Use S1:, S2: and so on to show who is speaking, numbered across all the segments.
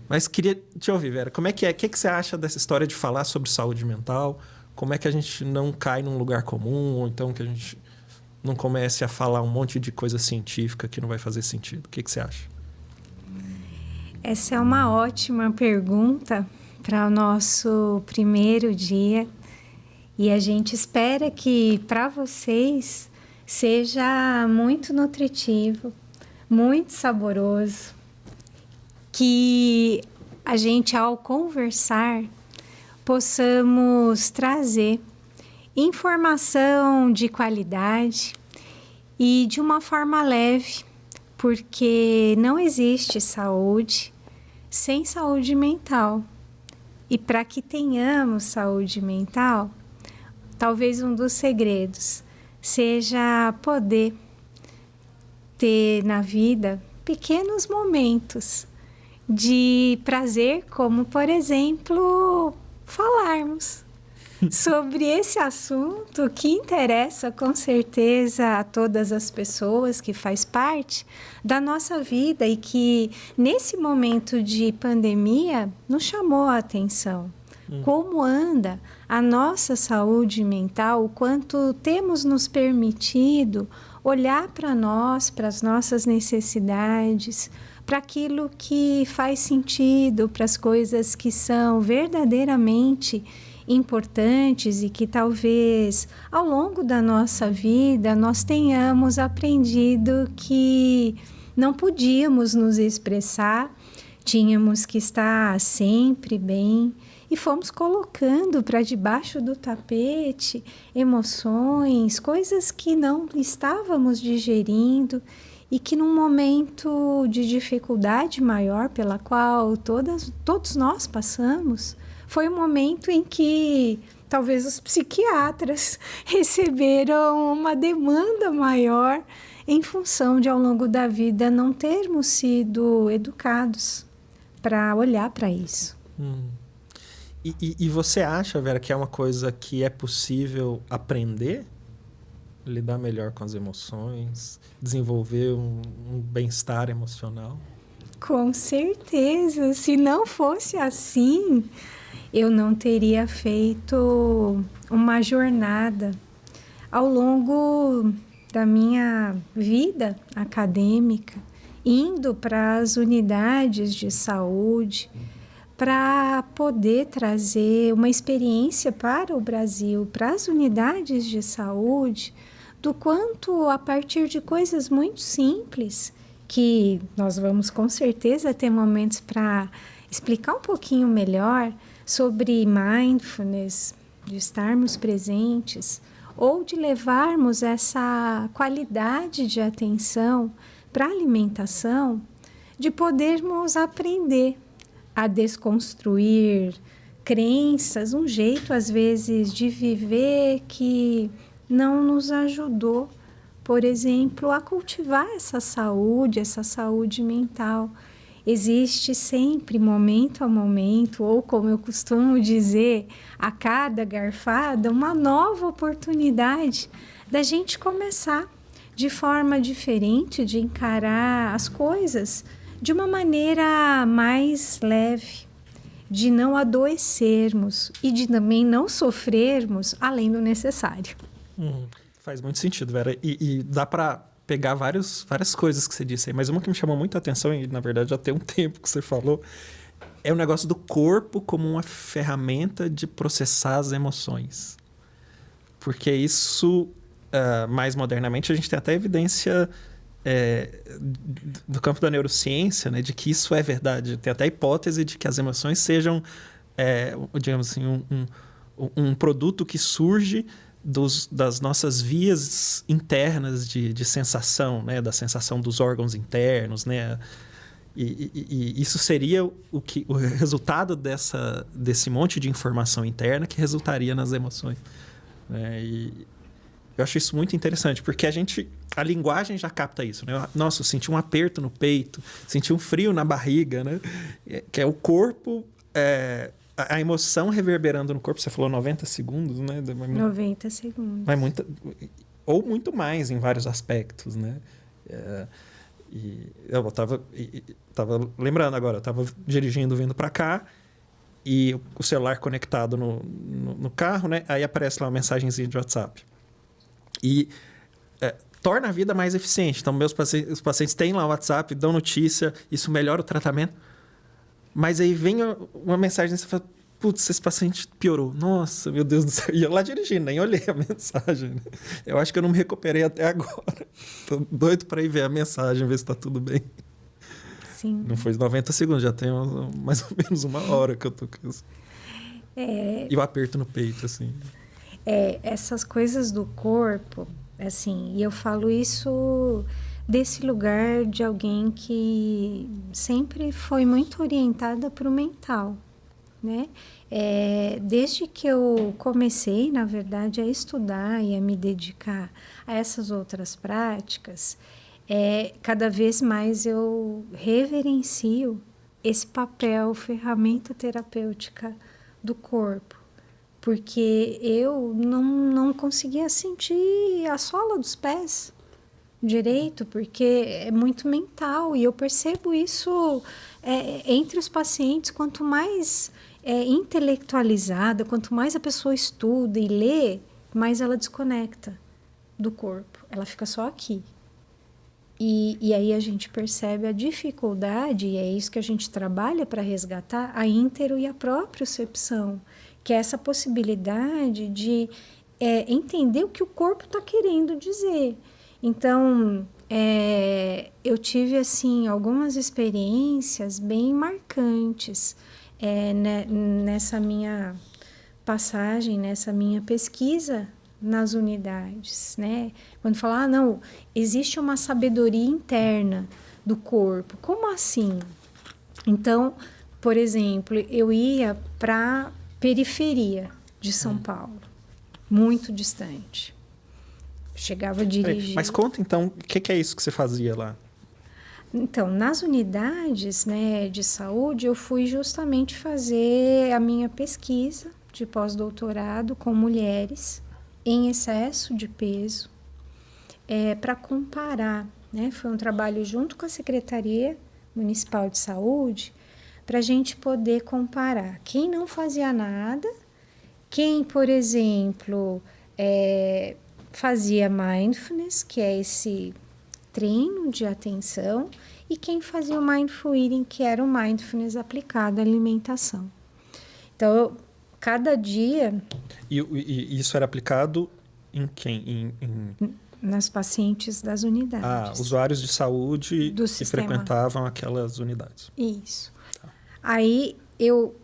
S1: Mas queria te ouvir, Vera. Como é que é? O que você acha dessa história de falar sobre saúde mental? Como é que a gente não cai num lugar comum? Ou então que a gente não comece a falar um monte de coisa científica que não vai fazer sentido? O que você acha?
S2: Essa é uma ótima pergunta para o nosso primeiro dia. E a gente espera que para vocês seja muito nutritivo, muito saboroso, que a gente, ao conversar, possamos trazer informação de qualidade e de uma forma leve, porque não existe saúde sem saúde mental. E para que tenhamos saúde mental, talvez um dos segredos seja poder ter na vida pequenos momentos de prazer, como, por exemplo, falarmos sobre esse assunto que interessa com certeza a todas as pessoas, que faz parte da nossa vida e que nesse momento de pandemia nos chamou a atenção. Como anda a nossa saúde mental, o quanto temos nos permitido olhar para nós, para as nossas necessidades, para aquilo que faz sentido, para as coisas que são verdadeiramente importantes e que talvez ao longo da nossa vida nós tenhamos aprendido que não podíamos nos expressar, tínhamos que estar sempre bem e fomos colocando para debaixo do tapete emoções, coisas que não estávamos digerindo e que num momento de dificuldade maior pela qual todos nós passamos, foi um momento em que talvez os psiquiatras receberam uma demanda maior em função de, ao longo da vida, não termos sido educados para olhar para isso.
S1: E você acha, Vera, que é uma coisa que é possível aprender? Lidar melhor com as emoções, desenvolver um bem-estar emocional?
S2: Com certeza. Se não fosse assim, eu não teria feito uma jornada ao longo da minha vida acadêmica, indo para as unidades de saúde, para poder trazer uma experiência para o Brasil, para as unidades de saúde, do quanto a partir de coisas muito simples, que nós vamos com certeza ter momentos para explicar um pouquinho melhor sobre mindfulness, de estarmos presentes, ou de levarmos essa qualidade de atenção para a alimentação, de podermos aprender a desconstruir crenças, um jeito às vezes de viver que não nos ajudou, por exemplo, a cultivar essa saúde mental. Existe sempre, momento a momento, ou como eu costumo dizer, a cada garfada, uma nova oportunidade da gente começar de forma diferente, de encarar as coisas de uma maneira mais leve, de não adoecermos e de também não sofrermos além do necessário.
S1: Faz muito sentido, Vera. E dá para pegar várias coisas que você disse aí, mas uma que me chamou muito a atenção, e na verdade já tem um tempo que você falou, é o negócio do corpo como uma ferramenta de processar as emoções. Porque isso, mais modernamente, a gente tem até evidência do campo da neurociência, né, de que isso é verdade. Tem até a hipótese de que as emoções sejam, digamos assim, um produto que surge das nossas vias internas de sensação, né, da sensação dos órgãos internos, né? E isso seria o resultado desse monte de informação interna que resultaria nas emoções. Né? E eu acho isso muito interessante, porque a linguagem já capta isso, né? Nossa, eu senti um aperto no peito, senti um frio na barriga, né? Que é o corpo, a emoção reverberando no corpo. Você falou 90 segundos, né?
S2: 90 segundos.
S1: Ou muito mais em vários aspectos, né? E eu tava lembrando agora, eu tava dirigindo, vindo para cá, e o celular conectado no carro, né? Aí aparece lá uma mensagenzinha de WhatsApp. E torna a vida mais eficiente. Então, os pacientes têm lá o WhatsApp, dão notícia, isso melhora o tratamento. Mas aí vem uma mensagem e você fala, putz, esse paciente piorou. Nossa, meu Deus do céu. E eu lá dirigindo, nem olhei a mensagem. Né? Eu acho que eu não me recuperei até agora. Tô doido para ir ver a mensagem, ver se tá tudo bem.
S2: Sim.
S1: Não foi 90 segundos, já tem mais ou menos 1 hora que eu tô com isso. E o aperto no peito, assim.
S2: Essas coisas do corpo, assim, e eu falo isso desse lugar de alguém que sempre foi muito orientada para o mental, né? Desde que eu comecei, na verdade, a estudar e a me dedicar a essas outras práticas, cada vez mais eu reverencio esse papel, ferramenta terapêutica do corpo, porque eu não conseguia sentir a sola dos pés direito, porque é muito mental, e eu percebo isso entre os pacientes. Quanto mais intelectualizada, quanto mais a pessoa estuda e lê, mais ela desconecta do corpo, ela fica só aqui. E aí a gente percebe a dificuldade, e é isso que a gente trabalha para resgatar, a íntero e a propriocepção, que é essa possibilidade de entender o que o corpo está querendo dizer. Então, eu tive assim algumas experiências bem marcantes nessa minha passagem, nessa minha pesquisa nas unidades, né? Quando fala, não, existe uma sabedoria interna do corpo. Como assim? Então, por exemplo, eu ia para periferia de São Paulo, muito distante. Chegava a dirigir.
S1: Mas conta então, o que é isso que você fazia lá?
S2: Então, nas unidades, né, de saúde, eu fui justamente fazer a minha pesquisa de pós-doutorado com mulheres em excesso de peso, para comparar, né? Foi um trabalho junto com a Secretaria Municipal de Saúde, para a gente poder comparar quem não fazia nada, quem, por exemplo, fazia mindfulness, que é esse treino de atenção, e quem fazia o mindful eating, que era o mindfulness aplicado à alimentação. Então, cada dia...
S1: E isso era aplicado em quem?
S2: Nas pacientes das unidades.
S1: Usuários de saúde
S2: do
S1: que
S2: sistema.
S1: frequentavam aquelas unidades.
S2: Isso.
S1: Tá.
S2: Aí,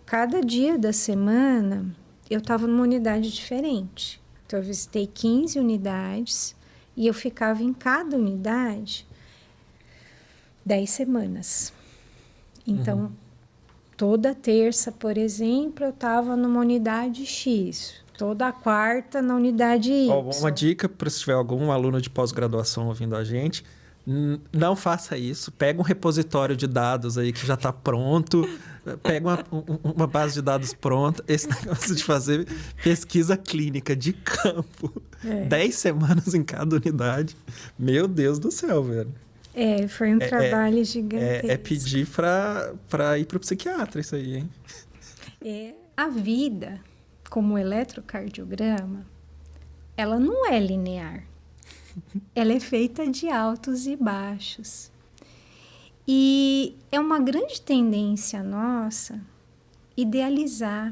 S2: cada dia da semana, eu estava numa unidade diferente. Então, eu visitei 15 unidades e eu ficava em cada unidade 10 semanas. Então, toda terça, por exemplo, eu estava numa unidade X. Toda quarta na unidade Y.
S1: Uma dica para se tiver algum aluno de pós-graduação ouvindo a gente, não faça isso. Pega um repositório de dados aí que já está pronto. Pega uma base de dados pronta. Esse negócio de fazer pesquisa clínica de campo. 10 semanas em cada unidade. Meu Deus do céu, velho.
S2: Foi um trabalho gigantesco.
S1: É pedir para ir para o psiquiatra isso aí, hein?
S2: A vida, como o eletrocardiograma, ela não é linear. Ela é feita de altos e baixos. E é uma grande tendência nossa idealizar,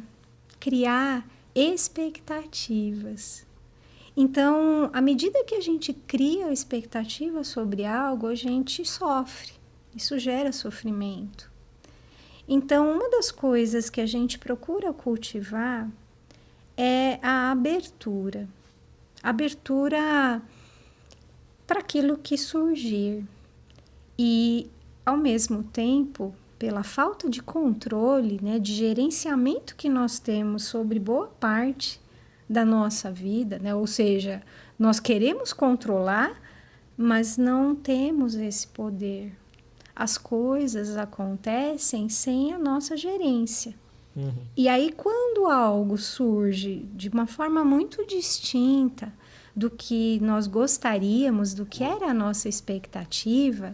S2: criar expectativas. Então, à medida que a gente cria expectativa sobre algo, a gente sofre. Isso gera sofrimento. Então, uma das coisas que a gente procura cultivar é a abertura. Abertura para aquilo que surgir. E, ao mesmo tempo, pela falta de controle, né, de gerenciamento que nós temos sobre boa parte da nossa vida, né? Ou seja, nós queremos controlar, mas não temos esse poder. As coisas acontecem sem a nossa gerência. E aí, quando algo surge de uma forma muito distinta do que nós gostaríamos, do que era a nossa expectativa,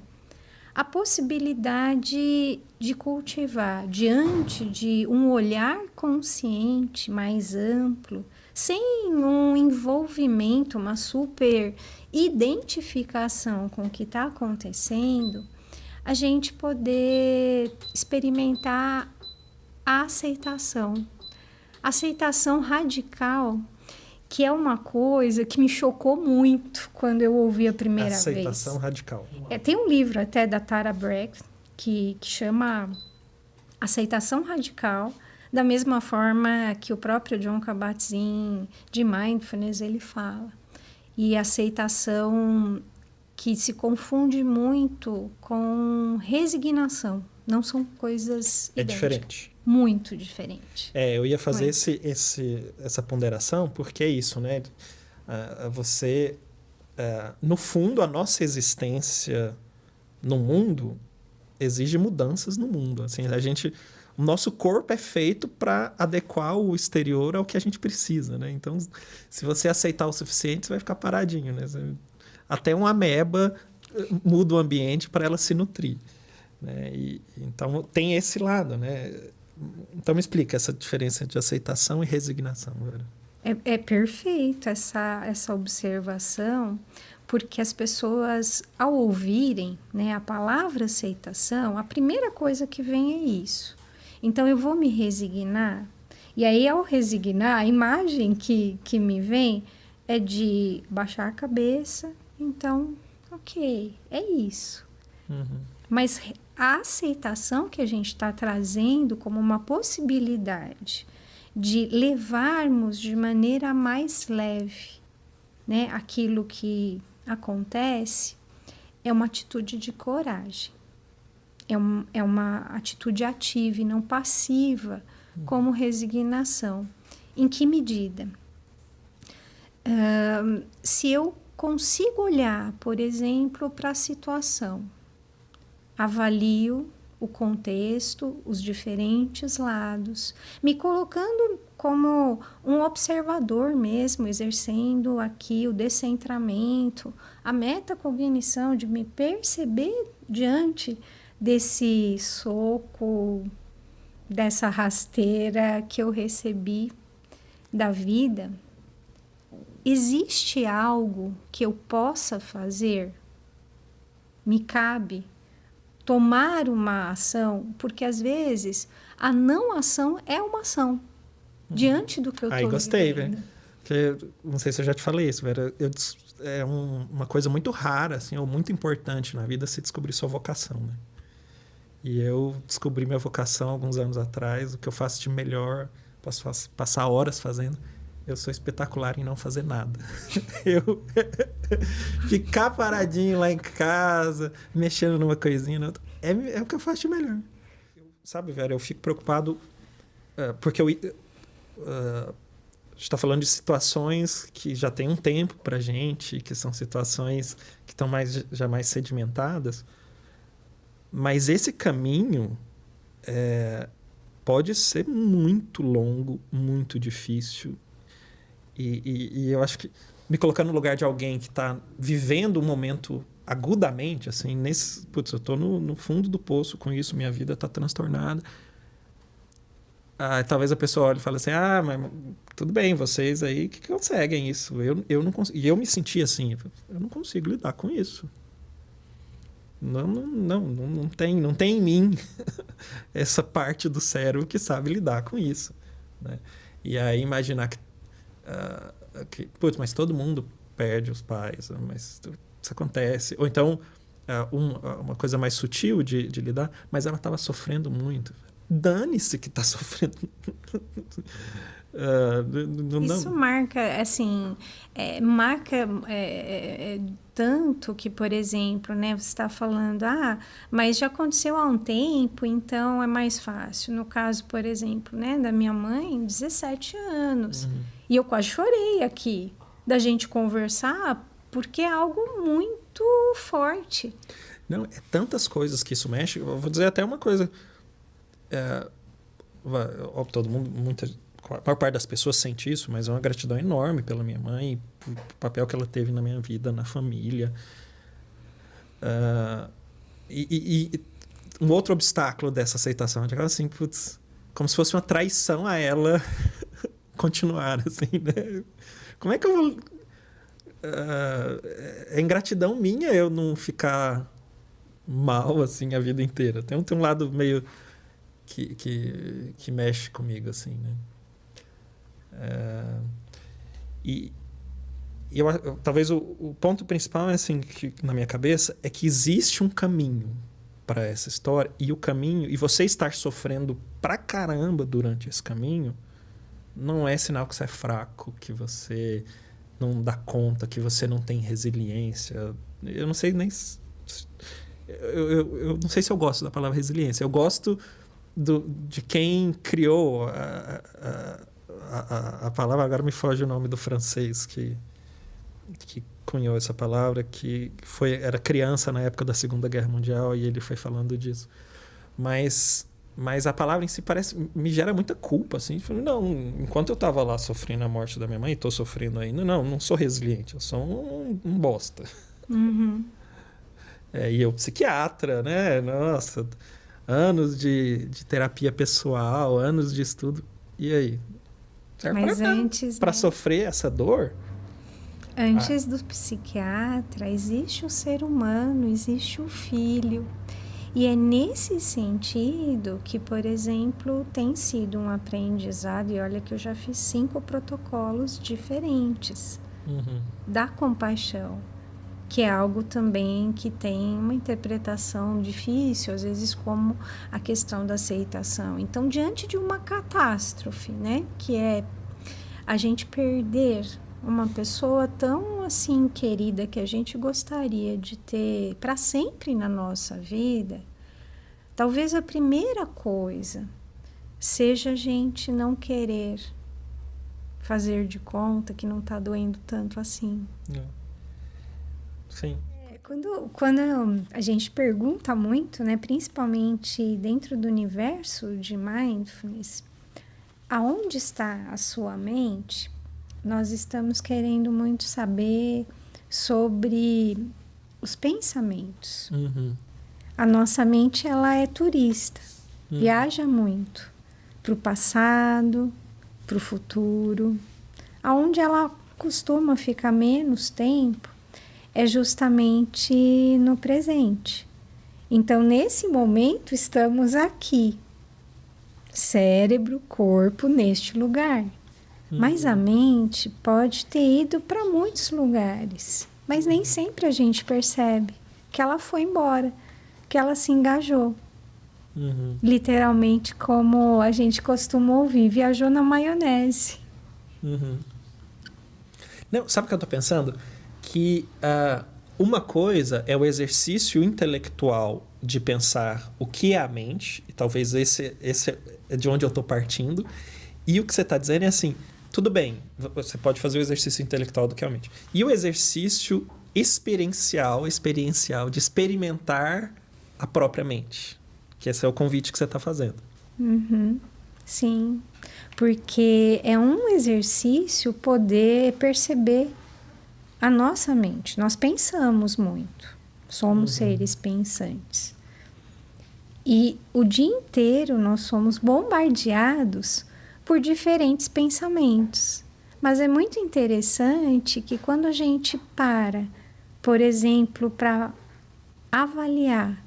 S2: a possibilidade de cultivar diante de um olhar consciente mais amplo, sem um envolvimento, uma super identificação com o que está acontecendo, a gente poder experimentar a aceitação radical, que é uma coisa que me chocou muito quando eu ouvi a primeira vez.
S1: Aceitação radical.
S2: Tem um livro até da Tara Brach que chama Aceitação Radical, da mesma forma que o próprio Jon Kabat-Zinn de Mindfulness ele fala. E aceitação que se confunde muito com resignação. Não são coisas idênticas.
S1: Diferente.
S2: Muito diferente.
S1: Eu ia fazer essa ponderação, porque é isso, né? No fundo, a nossa existência no mundo exige mudanças no mundo. Assim, o nosso corpo é feito para adequar o exterior ao que a gente precisa, né? Então, se você aceitar o suficiente, você vai ficar paradinho, né? Até uma ameba muda o ambiente para ela se nutrir, né? Então, tem esse lado, né? Então, me explica essa diferença de aceitação e resignação, Vera.
S2: É perfeito essa observação, porque as pessoas, ao ouvirem, né, a palavra aceitação, a primeira coisa que vem é isso. Então, eu vou me resignar. E aí, ao resignar, a imagem que me vem é de baixar a cabeça. Então, ok, é isso.
S1: Uhum.
S2: Mas a aceitação que a gente está trazendo como uma possibilidade de levarmos de maneira mais leve, né, aquilo que acontece, é uma atitude de coragem. É uma atitude ativa e não passiva, como resignação. Em que medida? Se eu consigo olhar, por exemplo, para a situação, avalio o contexto, os diferentes lados, me colocando como um observador mesmo, exercendo aqui o descentramento, a metacognição de me perceber diante desse soco, dessa rasteira que eu recebi da vida. Existe algo que eu possa fazer? Me cabe tomar uma ação, porque às vezes a não ação é uma ação diante do que eu estou vivendo. Aí
S1: gostei, velho. Não sei se eu já te falei isso, Vera. É uma coisa muito rara, assim, ou muito importante na vida se descobrir sua vocação, né? E eu descobri minha vocação alguns anos atrás, o que eu faço de melhor, posso passar horas fazendo. Eu sou espetacular em não fazer nada. Eu ficar paradinho lá em casa, mexendo numa coisinha, é o que eu faço de melhor. Sabe, Vera, eu fico preocupado porque a gente está falando de situações que já tem um tempo pra gente, que são situações que estão já mais sedimentadas. Mas esse caminho pode ser muito longo, muito difícil. E eu acho que me colocar no lugar de alguém que está vivendo um momento agudamente, assim, eu estou no fundo do poço com isso, minha vida está transtornada. Talvez a pessoa olhe e fale assim, mas tudo bem, vocês aí que conseguem isso. Eu não consigo. E eu me senti assim, eu não consigo lidar com isso. Não tem em mim essa parte do cérebro que sabe lidar com isso, né? E aí imaginar mas todo mundo perde os pais, mas isso acontece. Ou então, uma coisa mais sutil de lidar, mas ela estava sofrendo muito. Dane-se que está sofrendo.
S2: Isso marca, assim, tanto que, por exemplo, né, você está falando, mas já aconteceu há um tempo, então é mais fácil. No caso, por exemplo, né, da minha mãe, 17 anos. Uhum. E eu quase chorei aqui da gente conversar, porque é algo muito forte.
S1: Não, é tantas coisas que isso mexe. Eu vou dizer até uma coisa. Todo mundo, a maior parte das pessoas sente isso, mas é uma gratidão enorme pela minha mãe, pelo papel que ela teve na minha vida, na família. E um outro obstáculo dessa aceitação é assim, putz, como se fosse uma traição a ela continuar, assim, né? Como é que eu vou... é ingratidão minha eu não ficar mal, assim, a vida inteira. Tem um lado meio que mexe comigo, assim, né? Talvez o ponto principal, assim, que, na minha cabeça, é que existe um caminho para essa história, e o caminho, e você estar sofrendo pra caramba durante esse caminho, não é sinal que você é fraco, que você não dá conta, que você não tem resiliência. Eu não sei nem... Eu não sei se eu gosto da palavra resiliência. Eu gosto de quem criou a palavra, agora me foge o nome do francês que cunhou essa palavra, que era criança na época da Segunda Guerra Mundial, e ele foi falando disso. Mas a palavra em si me gera muita culpa, assim. Não, enquanto eu estava lá sofrendo a morte da minha mãe, estou sofrendo ainda, não sou resiliente, eu sou um bosta.
S2: Uhum.
S1: E eu, psiquiatra, né? Nossa, anos de terapia pessoal, anos de estudo. E aí?
S2: Mas antes...
S1: Para sofrer essa dor...
S2: Antes do psiquiatra, existe o ser humano, existe o filho. E é nesse sentido que, por exemplo, tem sido um aprendizado, e olha que eu já fiz 5 protocolos diferentes da compaixão, que é algo também que tem uma interpretação difícil, às vezes, como a questão da aceitação. Então, diante de uma catástrofe, né, que é a gente perder uma pessoa tão assim querida que a gente gostaria de ter para sempre na nossa vida, talvez a primeira coisa seja a gente não querer fazer de conta que não está doendo tanto assim.
S1: Sim.
S2: Quando a gente pergunta muito, né, principalmente dentro do universo de mindfulness, aonde está a sua mente? Nós estamos querendo muito saber sobre os pensamentos. A nossa mente, ela é turista, viaja muito para o passado, para o futuro. Aonde ela costuma ficar menos tempo é justamente no presente. Então, nesse momento, estamos aqui, cérebro, corpo, neste lugar. Mas a mente pode ter ido para muitos lugares, mas nem sempre a gente percebe que ela foi embora, que ela se engajou. Literalmente, como a gente costuma ouvir, viajou na maionese.
S1: Não, sabe o que eu estou pensando? Que uma coisa é o exercício intelectual de pensar o que é a mente, e talvez esse é de onde eu estou partindo, e o que você está dizendo é assim, tudo bem, você pode fazer o exercício intelectual do que é a mente. E o exercício experiencial de experimentar a própria mente. Que esse é o convite que você está fazendo.
S2: Sim, porque é um exercício poder perceber a nossa mente. Nós pensamos muito, somos seres pensantes. E o dia inteiro nós somos bombardeados por diferentes pensamentos. Mas é muito interessante que quando a gente para, por exemplo, para avaliar,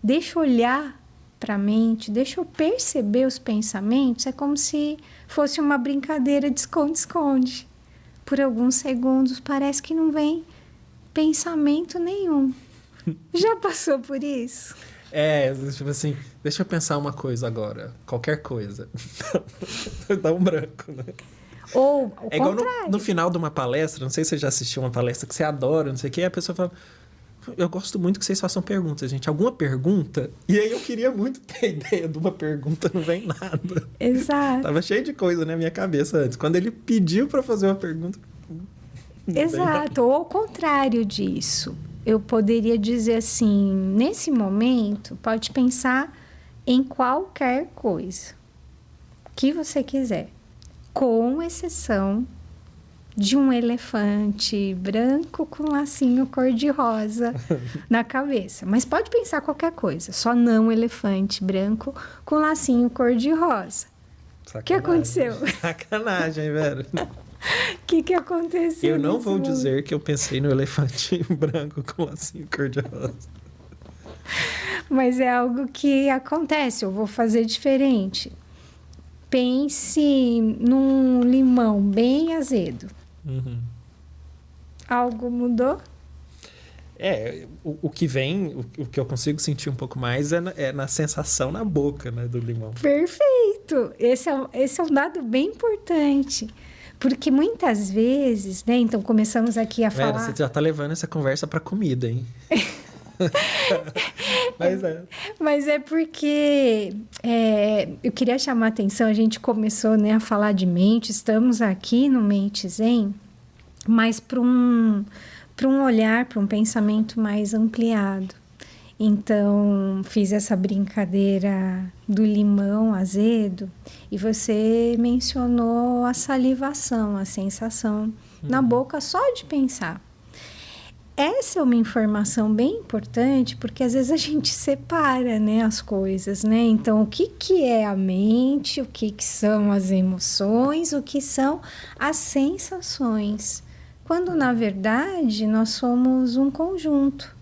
S2: deixa eu olhar para a mente, deixa eu perceber os pensamentos, é como se fosse uma brincadeira de esconde-esconde. Por alguns segundos parece que não vem pensamento nenhum. Já passou por isso?
S1: Tipo assim, deixa eu pensar uma coisa agora, qualquer coisa. Dá um branco, né?
S2: Ou o
S1: igual
S2: contrário.
S1: no final de uma palestra, não sei se você já assistiu uma palestra que você adora, não sei o que, a pessoa fala, eu gosto muito que vocês façam perguntas, gente. Alguma pergunta? E aí eu queria muito ter a ideia de uma pergunta, não vem nada.
S2: Exato.
S1: Tava cheio de coisa na minha cabeça antes. Quando ele pediu para fazer uma pergunta...
S2: Exato, ou ao contrário disso. Eu poderia dizer assim, nesse momento, pode pensar em qualquer coisa que você quiser, com exceção de um elefante branco com lacinho cor-de-rosa na cabeça. Mas pode pensar qualquer coisa, só não elefante branco com lacinho cor-de-rosa. O que aconteceu?
S1: Sacanagem, velho.
S2: O que aconteceu?
S1: Eu não vou dizer que eu pensei no elefante branco com lacinho cor-de-rosa.
S2: Mas é algo que acontece, eu vou fazer diferente. Pense num limão bem azedo.
S1: Uhum.
S2: Algo mudou?
S1: O que vem, o que eu consigo sentir um pouco mais é na sensação na boca, né, do limão.
S2: Perfeito! Esse é um dado bem importante. Porque muitas vezes, né? Então, começamos aqui a falar...
S1: Você já tá levando essa conversa pra comida, hein?
S2: Mas é porque eu queria chamar a atenção, a gente começou, né, a falar de mente, estamos aqui no Mente Zen, mas para um olhar, para um pensamento mais ampliado. Então, fiz essa brincadeira do limão azedo e você mencionou a salivação, a sensação na boca só de pensar. Essa é uma informação bem importante, porque às vezes a gente separa, né, as coisas, né? Então, o que é a mente, o que são as emoções, o que são as sensações. Quando, na verdade, nós somos um conjunto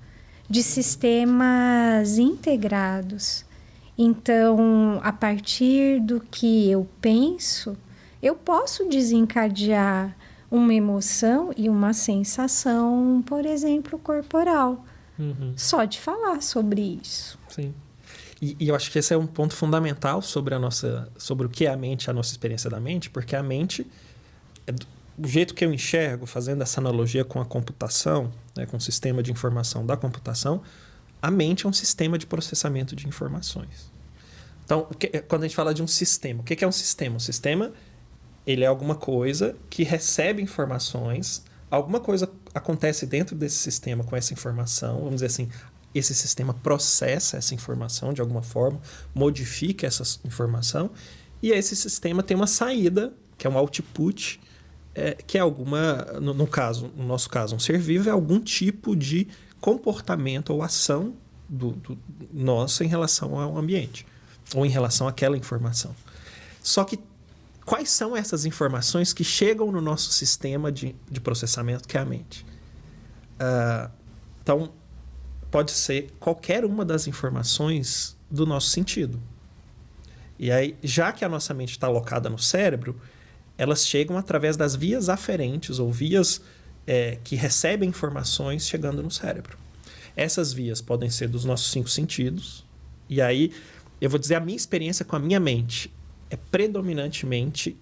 S2: de sistemas integrados. Então, a partir do que eu penso, eu posso desencadear uma emoção e uma sensação, por exemplo, corporal. Só de falar sobre isso.
S1: Sim. E eu acho que esse é um ponto fundamental sobre o que é a mente, a nossa experiência da mente, porque a mente, o jeito que eu enxergo, fazendo essa analogia com a computação, né, com o sistema de informação da computação, a mente é um sistema de processamento de informações. Então, quando a gente fala de um sistema, o que é um sistema? Um sistema, ele é alguma coisa que recebe informações, alguma coisa acontece dentro desse sistema com essa informação, vamos dizer assim, esse sistema processa essa informação de alguma forma, modifica essa informação, e esse sistema tem uma saída, que é um output, que é alguma, no nosso caso, um ser vivo, é algum tipo de comportamento ou ação nossa em relação ao ambiente, ou em relação àquela informação. Só que quais são essas informações que chegam no nosso sistema de processamento, que é a mente? Então, pode ser qualquer uma das informações do nosso sentido. E aí, já que a nossa mente está alocada no cérebro, elas chegam através das vias aferentes, ou vias que recebem informações chegando no cérebro. Essas vias podem ser dos nossos 5 sentidos. E aí, eu vou dizer a minha experiência com a minha mente é predominantemente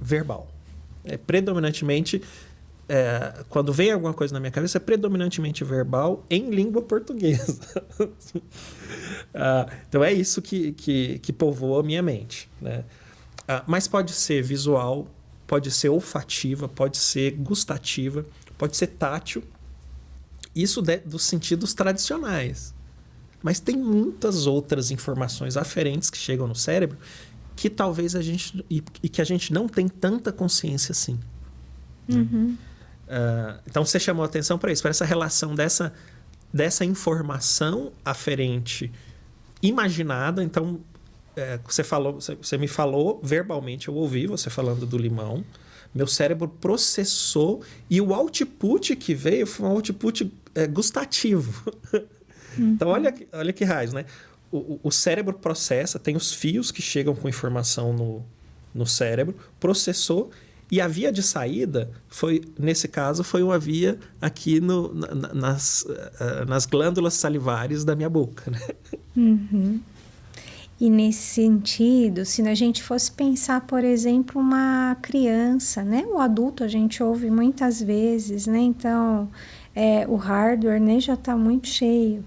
S1: verbal. É predominantemente, quando vem alguma coisa na minha cabeça, é predominantemente verbal em língua portuguesa. Então, é isso que povoa a minha mente, né? Mas pode ser visual, pode ser olfativa, pode ser gustativa, pode ser tátil. Isso dos sentidos tradicionais. Mas tem muitas outras informações aferentes que chegam no cérebro que talvez que a gente não tem tanta consciência assim. Então, você chamou a atenção para isso, para essa relação dessa informação aferente imaginada. Então, você me falou verbalmente, eu ouvi você falando do limão, meu cérebro processou e o output que veio foi um output gustativo. Então, olha que raios, né? O cérebro processa, tem os fios que chegam com informação no cérebro, processou, e a via de saída, nesse caso, foi uma via aqui nas glândulas salivares da minha boca, né?
S2: E nesse sentido, se a gente fosse pensar, por exemplo, uma criança, né? O adulto a gente ouve muitas vezes, né? Então, o hardware, né, já está muito cheio.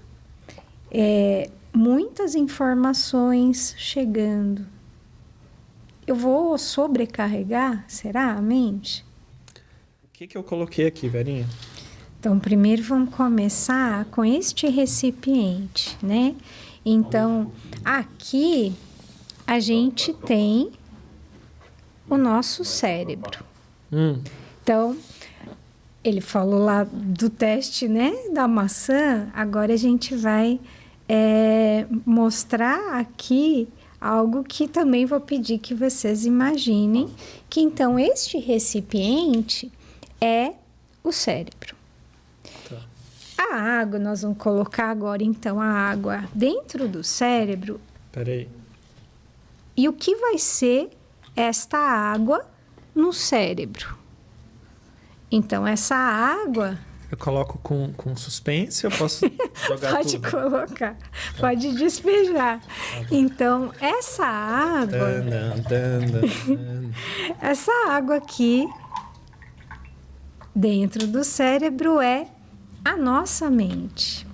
S2: Muitas informações chegando. Eu vou sobrecarregar, será, a mente?
S1: O que eu coloquei aqui, Verinha?
S2: Então, primeiro vamos começar com este recipiente, né? Então, aqui a gente tem o nosso cérebro. Então, ele falou lá do teste, né, da maçã. Agora a gente vai mostrar aqui algo que também vou pedir que vocês imaginem, que então este recipiente é o cérebro.
S1: Tá.
S2: A água, nós vamos colocar agora então a água dentro do cérebro.
S1: Peraí.
S2: E o que vai ser esta água no cérebro? Então, essa água...
S1: Eu coloco com suspense, eu posso jogar
S2: Pode
S1: tudo?
S2: colocar, pode despejar. Então, essa água... Essa água aqui, dentro do cérebro, é a nossa mente.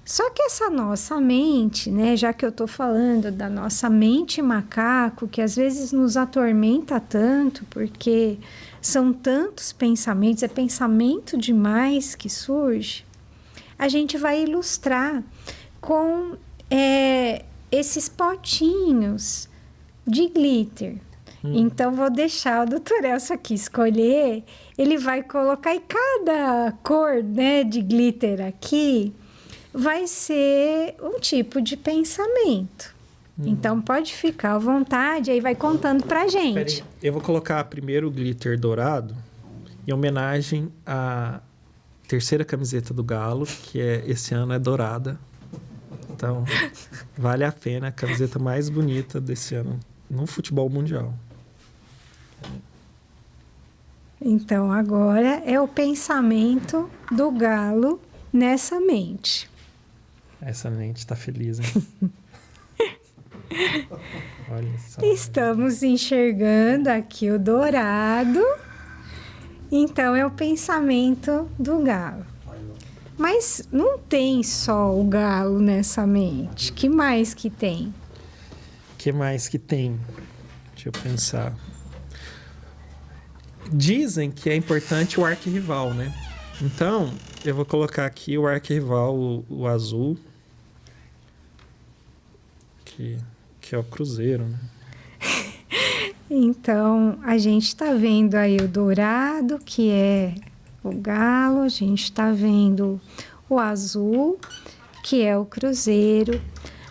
S2: Só que essa nossa mente, né, já que eu estou falando da nossa mente macaco, que às vezes nos atormenta tanto, porque são tantos pensamentos, é pensamento demais que surge, a gente vai ilustrar com esses potinhos de glitter. Então, vou deixar o doutor Elcio aqui escolher, ele vai colocar, e cada cor, né, de glitter aqui vai ser um tipo de pensamento. Então, pode ficar à vontade, aí vai contando pra gente.
S1: Peraí, eu vou colocar primeiro o glitter dourado, em homenagem à terceira camiseta do Galo, que esse ano é dourada. Então, vale a pena, a camiseta mais bonita desse ano no futebol mundial.
S2: Então, agora é o pensamento do Galo nessa mente.
S1: Essa mente está feliz, hein? Olha só.
S2: Estamos enxergando aqui o dourado. Então, é o pensamento do Galo. Mas não tem só o Galo nessa mente. Que mais que tem?
S1: Que mais que tem? Deixa eu pensar. Dizem que é importante o arquirrival, né? Então, eu vou colocar aqui o arquirrival, o azul, que é o Cruzeiro, né?
S2: Então, a gente está vendo aí o dourado, que é o Galo, a gente está vendo o azul, que é o Cruzeiro,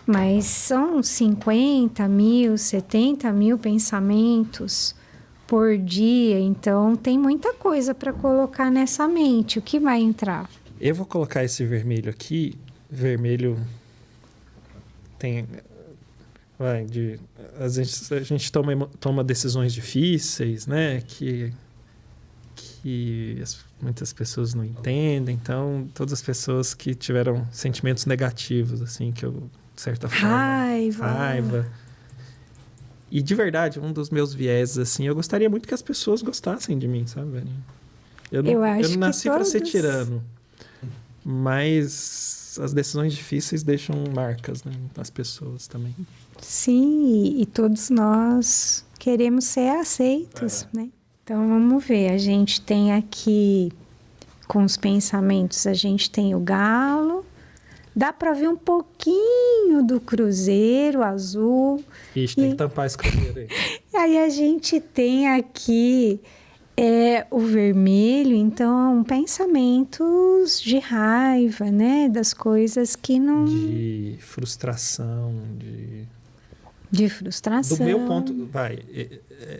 S2: mas são 50 mil, 70 mil pensamentos por dia, então tem muita coisa para colocar nessa mente. O que vai entrar?
S1: Eu vou colocar esse vermelho aqui. Vermelho tem... a gente toma decisões difíceis, né? Que muitas pessoas não entendem. Então, todas as pessoas que tiveram sentimentos negativos, assim, que eu, de certa forma... Raiva. E, de verdade, um dos meus vieses, assim, eu gostaria muito que as pessoas gostassem de mim, sabe, velho? Eu não nasci para ser tirano. Mas as decisões difíceis deixam marcas, né, nas pessoas também.
S2: Sim, e todos nós queremos ser aceitos, né? Então, vamos ver. A gente tem aqui, com os pensamentos, a gente tem o Galo. Dá para ver um pouquinho do Cruzeiro azul.
S1: Ixi, tem que tampar esse Cruzeiro aí.
S2: Aí a gente tem aqui o vermelho, então, pensamentos de raiva, né? Das coisas que não...
S1: De frustração,
S2: De frustração.
S1: Do meu ponto,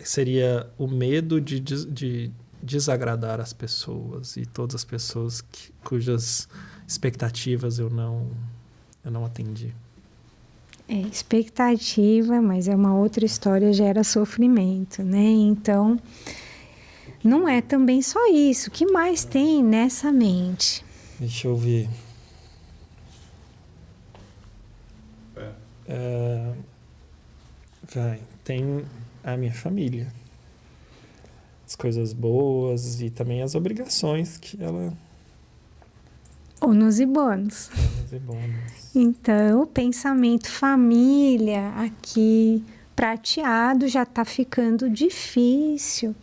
S1: seria o medo de desagradar as pessoas e todas as pessoas cujas expectativas eu não atendi.
S2: Expectativa, mas é uma outra história, gera sofrimento, né? Então, não é também só isso. O que mais tem nessa mente?
S1: Deixa eu ver. Tem a minha família. As coisas boas e também as obrigações que ela...
S2: Ônus e bônus.
S1: Ônus e bônus.
S2: Então, o pensamento família aqui prateado já está ficando difícil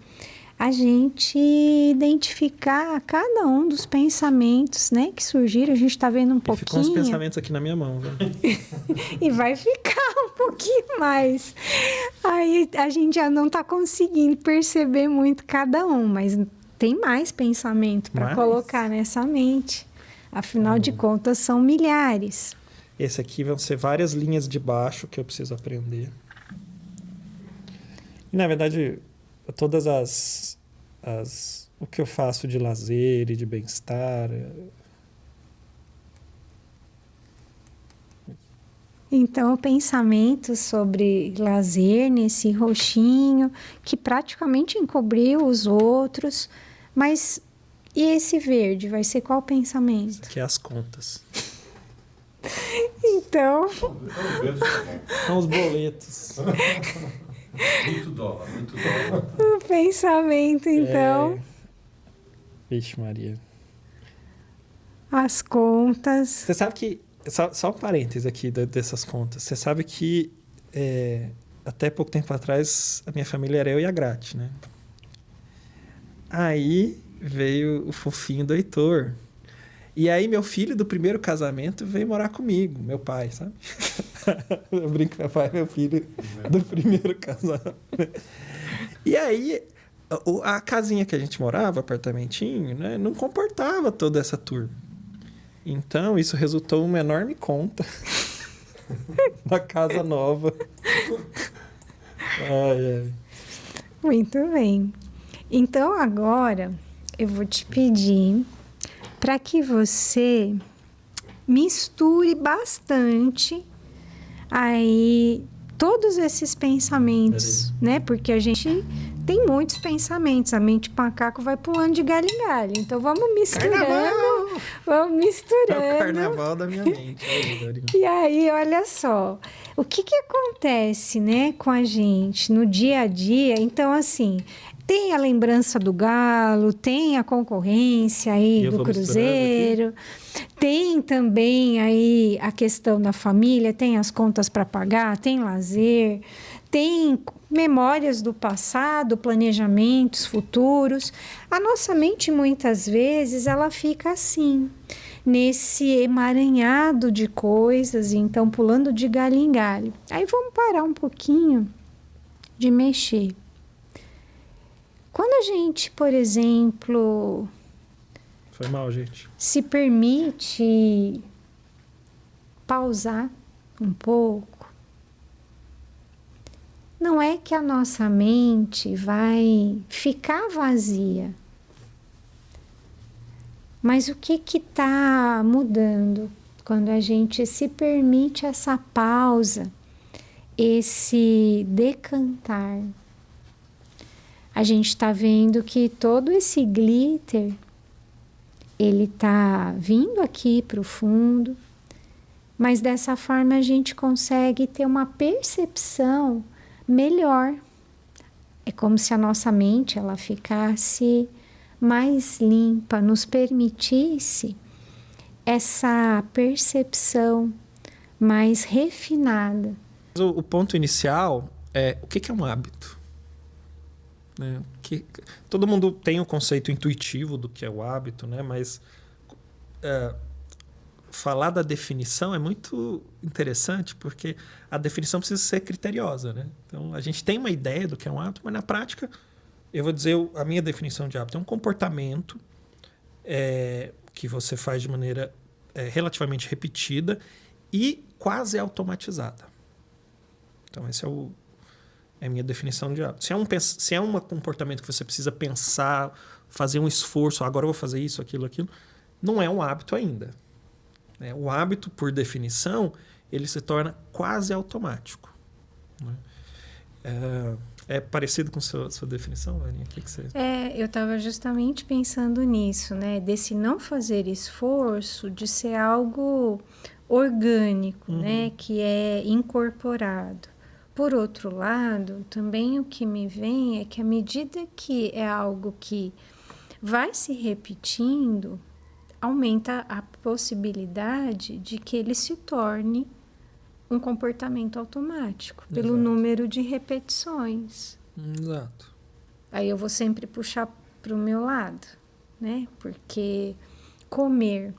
S2: a gente identificar cada um dos pensamentos, né, que surgiram. A gente está vendo um pouquinho.
S1: Ficam os pensamentos aqui na minha mão, velho.
S2: E vai ficar um pouquinho mais. Aí a gente já não está conseguindo perceber muito cada um, mas tem mais pensamento para colocar nessa mente. Afinal de contas, são milhares.
S1: Esse aqui vão ser várias linhas de baixo que eu preciso aprender. E, na verdade, todas o que eu faço de lazer e de bem-estar.
S2: Então, o pensamento sobre lazer nesse roxinho, que praticamente encobriu os outros, mas e esse verde? Vai ser qual pensamento?
S1: Que é as contas.
S2: Então...
S1: São os boletos.
S3: Muito dólar, muito dólar.
S2: O pensamento, então...
S1: Vixe, Maria.
S2: As contas...
S1: Você sabe que... Só um parêntese aqui dessas contas. Você sabe que até pouco tempo atrás a minha família era eu e a Grati, né? Aí veio o fofinho do Heitor. E aí meu filho do primeiro casamento veio morar comigo, meu pai, sabe? Eu brinco que meu pai é meu filho do primeiro casamento. E aí a casinha que a gente morava, apartamentinho, né, não comportava toda essa turma. Então isso resultou em uma enorme conta na casa nova. Ai.
S2: Muito bem. Então agora eu vou te pedir para que você misture bastante aí todos esses pensamentos, né? Porque a gente tem muitos pensamentos, a mente macaco vai pulando de galho em galho. Então vamos misturando, vamos misturando.
S1: É o carnaval da minha mente.
S2: E aí, olha só, o que acontece, né, com a gente no dia a dia? Então, assim, tem a lembrança do galo, tem a concorrência aí do cruzeiro, tem também aí a questão da família, tem as contas para pagar, tem lazer, tem memórias do passado, planejamentos futuros. A nossa mente, muitas vezes, ela fica assim, nesse emaranhado de coisas, então pulando de galho em galho. Aí vamos parar um pouquinho de mexer. Quando a gente, por exemplo...
S1: Foi mal, gente.
S2: Se permite pausar um pouco, não é que a nossa mente vai ficar vazia. Mas o que está mudando quando a gente se permite essa pausa, esse decantar? A gente está vendo que todo esse glitter, ele está vindo aqui para o fundo, mas dessa forma a gente consegue ter uma percepção melhor. É como se a nossa mente ela ficasse mais limpa, nos permitisse essa percepção mais refinada.
S1: O ponto inicial é o que é um hábito? Né? Todo mundo tem um conceito intuitivo do que é o hábito, né? Mas falar da definição é muito interessante porque a definição precisa ser criteriosa, né? Então, a gente tem uma ideia do que é um hábito, mas na prática, eu vou dizer a minha definição de hábito é um comportamento que você faz de maneira relativamente repetida e quase automatizada. Então, esse é a minha definição de hábito. Se é um comportamento que você precisa pensar, fazer um esforço, agora eu vou fazer isso, aquilo, não é um hábito ainda. O hábito, por definição, ele se torna quase automático. Né? É parecido com sua definição, Aninha? O que você...
S2: Eu estava justamente pensando nisso, né? Desse não fazer esforço, de ser algo orgânico, né? Que é incorporado. Por outro lado, também o que me vem é que à medida que é algo que vai se repetindo, aumenta a possibilidade de que ele se torne um comportamento automático, pelo número de repetições.
S1: Exato.
S2: Aí eu vou sempre puxar para o meu lado, né? Porque comer,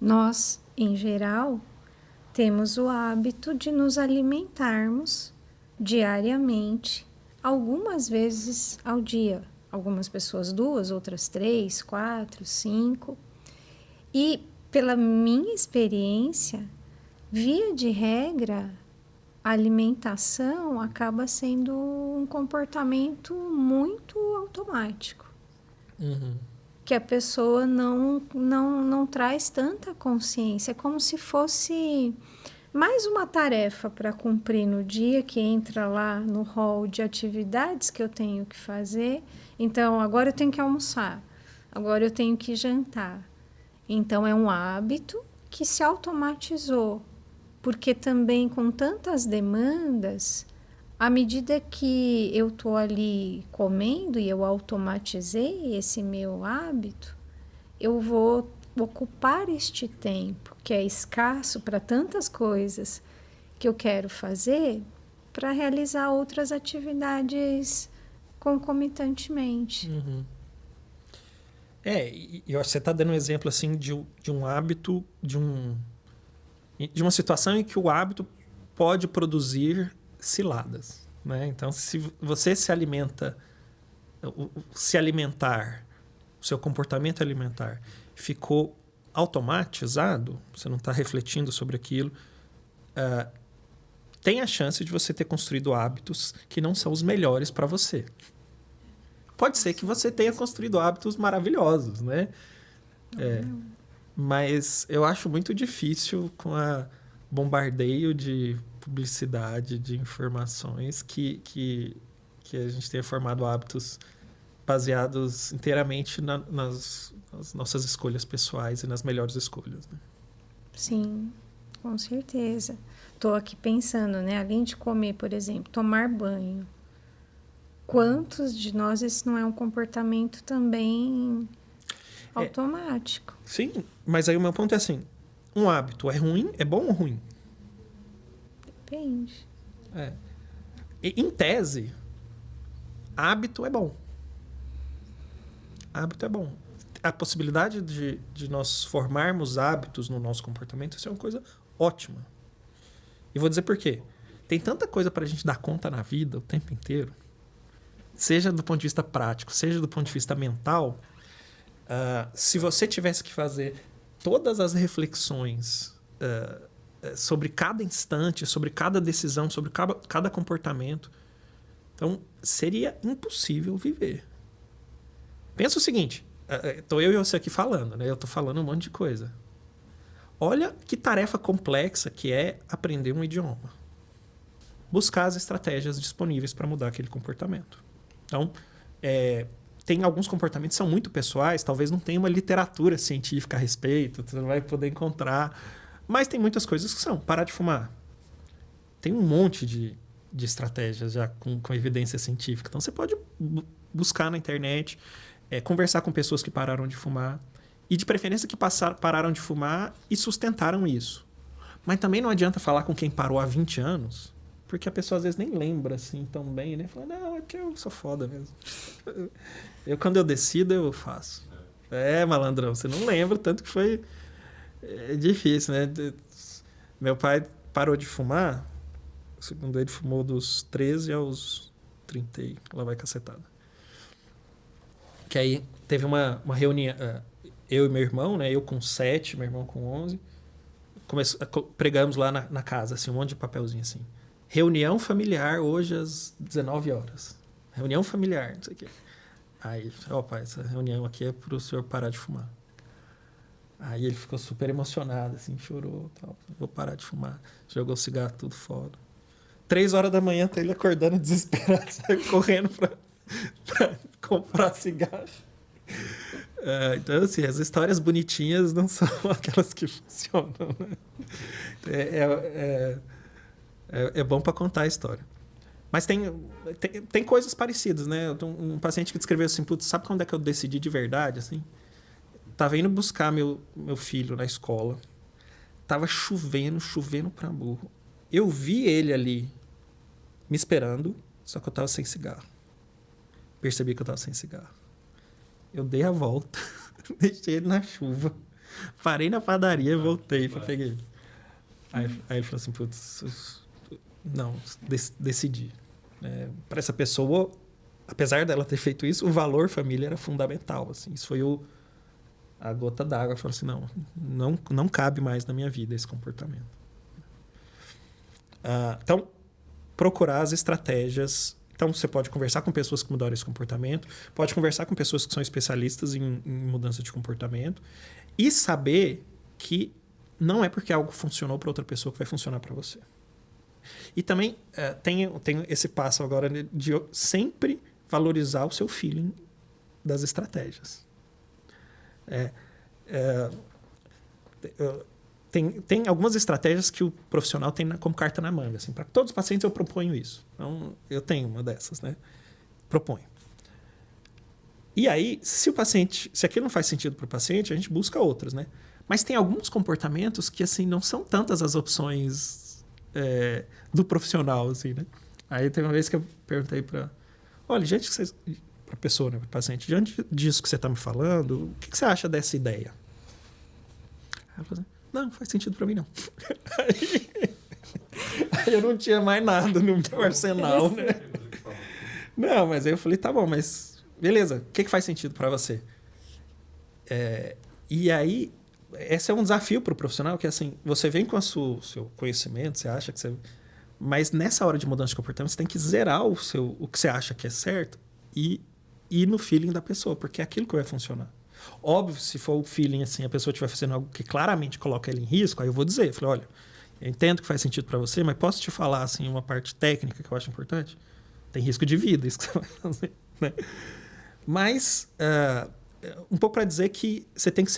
S2: nós, em geral, temos o hábito de nos alimentarmos diariamente, algumas vezes ao dia. Algumas pessoas 2, outras 3, 4, 5. E pela minha experiência, via de regra, a alimentação acaba sendo um comportamento muito automático.
S1: Uhum.
S2: Que a pessoa não traz tanta consciência. É como se fosse mais uma tarefa para cumprir no dia, que entra lá no hall de atividades que eu tenho que fazer. Então, agora eu tenho que almoçar, agora eu tenho que jantar. Então, é um hábito que se automatizou, porque também com tantas demandas, à medida que eu estou ali comendo e eu automatizei esse meu hábito, eu vou ocupar este tempo, que é escasso para tantas coisas que eu quero fazer, para realizar outras atividades concomitantemente.
S1: Uhum. E eu acho que você está dando um exemplo assim de um hábito, de uma situação em que o hábito pode produzir ciladas, né? Então, se você se alimentar, o seu comportamento alimentar ficou automatizado, você não está refletindo sobre aquilo, tem a chance de você ter construído hábitos que não são os melhores para você. Pode ser que você tenha construído hábitos maravilhosos, né? Mas eu acho muito difícil com a bombardeio de publicidade, de informações, que a gente tenha formado hábitos baseados inteiramente nas nossas escolhas pessoais e nas melhores escolhas, né?
S2: Sim, com certeza. Estou aqui pensando, né? Além de comer, por exemplo, tomar banho. Quantos de nós esse não é um comportamento também automático?
S1: Sim, mas aí o meu ponto é assim, um hábito é ruim, é bom ou ruim?
S2: Depende.
S1: E, em tese, hábito é bom. Hábito é bom. A possibilidade de nós formarmos hábitos no nosso comportamento, isso é uma coisa ótima. E vou dizer por quê. Tem tanta coisa para a gente dar conta na vida o tempo inteiro, seja do ponto de vista prático, seja do ponto de vista mental. Se você tivesse que fazer todas as reflexões sobre cada instante, sobre cada decisão, sobre cada comportamento, então seria impossível viver. Pensa o seguinte, estou eu e você aqui falando, né? Eu estou falando um monte de coisa. Olha que tarefa complexa que é aprender um idioma. Buscar as estratégias disponíveis para mudar aquele comportamento. Então, tem alguns comportamentos que são muito pessoais, talvez não tenha uma literatura científica a respeito, você não vai poder encontrar. Mas tem muitas coisas que são. Parar de fumar. Tem um monte de estratégias já com evidência científica. Então, você pode buscar na internet, conversar com pessoas que pararam de fumar. E, de preferência, que pararam de fumar e sustentaram isso. Mas também não adianta falar com quem parou há 20 anos, porque a pessoa às vezes nem lembra assim tão bem, né? Fala, não, é porque eu sou foda mesmo. Quando eu decido, eu faço. Malandrão, você não lembra, tanto que foi difícil, né? Meu pai parou de fumar, segundo ele, fumou dos 13 aos 30, lá vai cacetada. Que aí teve uma reunião, eu e meu irmão, né? Eu com 7, meu irmão com 11, pregamos lá na casa, assim, um monte de papelzinho assim. Reunião familiar hoje às 19 horas. Reunião familiar, não sei o quê. Aí, pai, essa reunião aqui é pro senhor parar de fumar. Aí ele ficou super emocionado, assim, chorou, tal. Vou parar de fumar. Jogou o cigarro tudo fora. 3 horas da manhã, tá ele acordando desesperado, saiu correndo pra comprar cigarro. Então, assim, as histórias bonitinhas não são aquelas que funcionam, né? É bom para contar a história. Mas tem coisas parecidas, né? Eu tenho um paciente que descreveu assim, putz, sabe quando é que eu decidi de verdade, assim? Tava indo buscar meu filho na escola. Tava chovendo pra burro. Eu vi ele ali me esperando, só que eu tava sem cigarro. Percebi que eu tava sem cigarro. Eu dei a volta, deixei ele na chuva, parei na padaria e voltei para pegar ele. Aí ele falou assim, putz, não, decidi. Para essa pessoa, apesar dela ter feito isso, o valor família era fundamental. Assim, isso foi a gota d'água. Falou assim, não cabe mais na minha vida esse comportamento. Então, procurar as estratégias. Então, você pode conversar com pessoas que mudaram esse comportamento, pode conversar com pessoas que são especialistas em mudança de comportamento e saber que não é porque algo funcionou para outra pessoa que vai funcionar para você. E também tem esse passo agora de sempre valorizar o seu feeling das estratégias. Tem algumas estratégias que o profissional tem como carta na manga. Assim, para todos os pacientes eu proponho isso. Então, eu tenho uma dessas, né? Proponho. E aí, se aquilo não faz sentido para o paciente, a gente busca outras, né? Mas tem alguns comportamentos que, assim, não são tantas as opções do profissional, assim, né? Aí tem uma vez que eu perguntei para... Olha, para a pessoa, né? Para o paciente, diante disso que você está me falando, o que você acha dessa ideia? Aí eu falei assim, não faz sentido para mim, não. Aí eu não tinha mais nada no meu arsenal, né? Não, mas aí eu falei, tá bom, mas beleza, o que faz sentido para você? E aí, esse é um desafio para o profissional, que é assim, você vem com o seu conhecimento, você acha que você... Mas nessa hora de mudança de comportamento, você tem que zerar o que você acha que é certo e ir no feeling da pessoa, porque é aquilo que vai funcionar. Óbvio, se for o feeling assim, a pessoa estiver fazendo algo que claramente coloca ele em risco, aí eu vou dizer, eu falei, olha, eu entendo que faz sentido para você, mas posso te falar assim uma parte técnica que eu acho importante? Tem risco de vida isso que você vai fazer, né? Mas um pouco para dizer que você tem que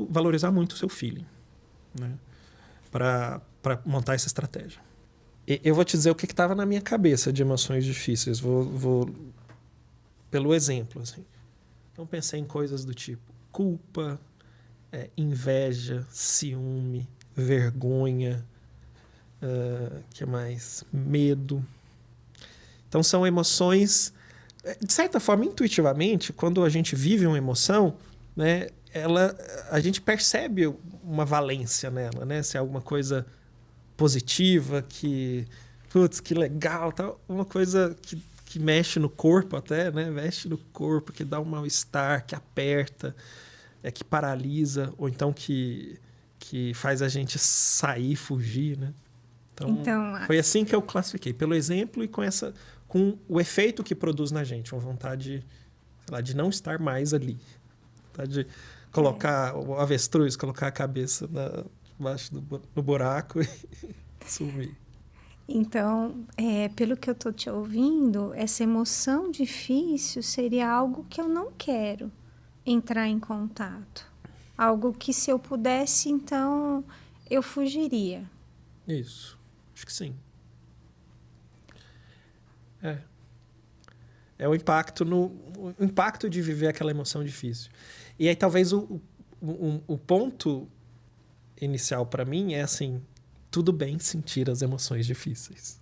S1: valorizar muito o seu feeling, né? Para montar essa estratégia. Eu vou te dizer o que estava na minha cabeça de emoções difíceis. Vou pelo exemplo, assim. Então, pensei em coisas do tipo culpa, inveja, ciúme, vergonha, que mais? Medo. Então, são emoções... De certa forma, intuitivamente, quando a gente vive uma emoção, né, a gente percebe uma valência nela, né? Se é alguma coisa positiva, que legal, tal, uma coisa que mexe no corpo até, né? Mexe no corpo, que dá um mal-estar, que aperta, que paralisa, ou então que faz a gente sair, fugir, né? Então, foi assim que eu classifiquei, pelo exemplo e com o efeito que produz na gente, uma vontade, sei lá, de não estar mais ali. Vontade de colocar o avestruz, colocar a cabeça embaixo do buraco e sumir.
S2: Então, pelo que eu estou te ouvindo, essa emoção difícil seria algo que eu não quero entrar em contato. Algo que, se eu pudesse, então, eu fugiria.
S1: Isso. Acho que sim. É o impacto de viver aquela emoção difícil. E aí, talvez, o ponto inicial para mim é assim, tudo bem sentir as emoções difíceis.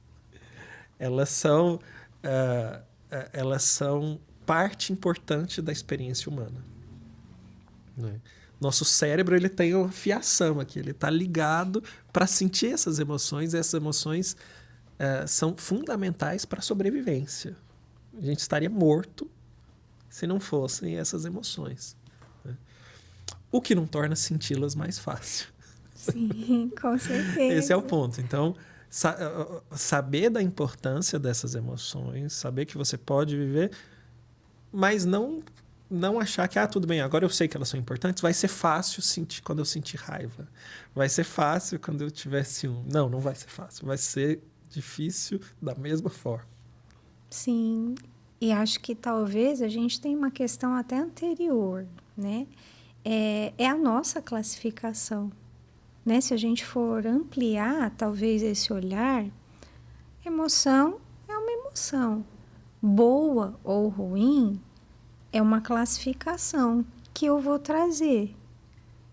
S1: Elas são parte importante da experiência humana, né? Nosso cérebro ele tem uma fiação aqui, ele está ligado para sentir essas emoções, e essas emoções são fundamentais para a sobrevivência. A gente estaria morto se não fossem essas emoções, né? O que não torna senti-las mais fácil.
S2: Sim, com certeza.
S1: Esse é o ponto. Então, saber da importância dessas emoções, saber que você pode viver, mas não achar que, tudo bem, agora eu sei que elas são importantes, vai ser fácil sentir quando eu sentir raiva. Vai ser fácil quando eu tiver ciúme. Não vai ser fácil. Vai ser difícil da mesma forma.
S2: Sim, e acho que talvez a gente tenha uma questão até anterior, né? É a nossa classificação, né? Se a gente for ampliar, talvez, esse olhar, emoção é uma emoção. Boa ou ruim é uma classificação que eu vou trazer.